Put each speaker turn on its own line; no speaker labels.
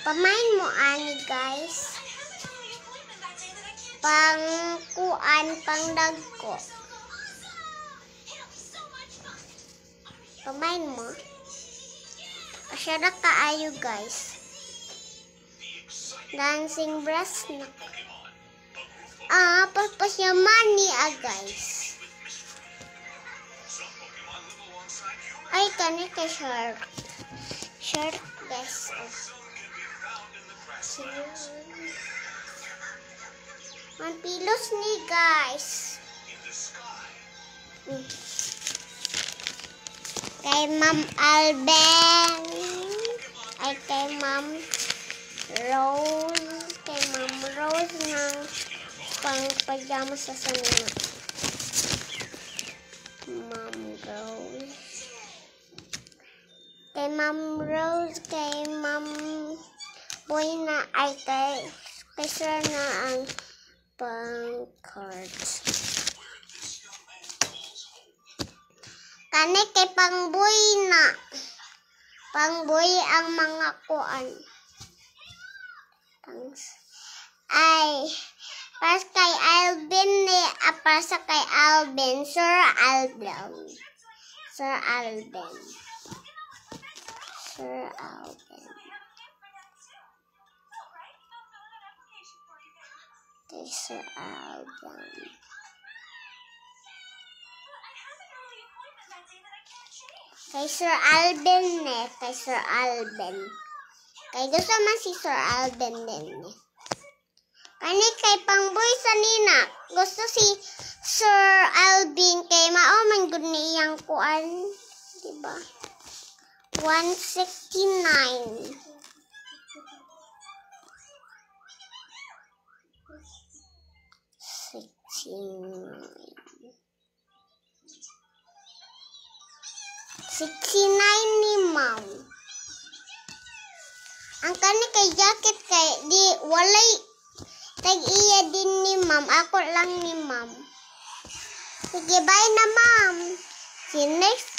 Pamain mo ani guys. Pangkuan, pangdagko. Pamain mo. Kasyara kaayo guys. Dancing breast na. Papasyaman ni guys. Ay, kani ka shark. Shark guys. Manpilos ni guys. Kay Ma'am Alben. Ay kay Ma'am Rose. Kay Ma'am Rose ng pang-pajama sa sanina. Ma'am Rose. Kay Ma'am Rose. Kay Ma'am Boy na ay kay sir na ang pang-cards. Kani kay pang-boy na. Pang-boy ang mga kuan. Ay, para kay Alvin ni, para sa kay Alvin, Sir Alvin. Sir Alvin. Sir Alvin. Kay Sir Alvin. Kay Sir Alvin ne, kay Sir Alvin. Kay gusto man si Sir Alvin din ne. Kani kay pangboy sa nina. Gusto si Sir Alvin kay maoman gud ni iyang kuan, diba? 169. Sixty-nine ni Ma'am. Ang kani kay jacket kay di walay tag iya din ni Ma'am. Ako lang ni Ma'am. Sige, bye na Ma'am. See you next time.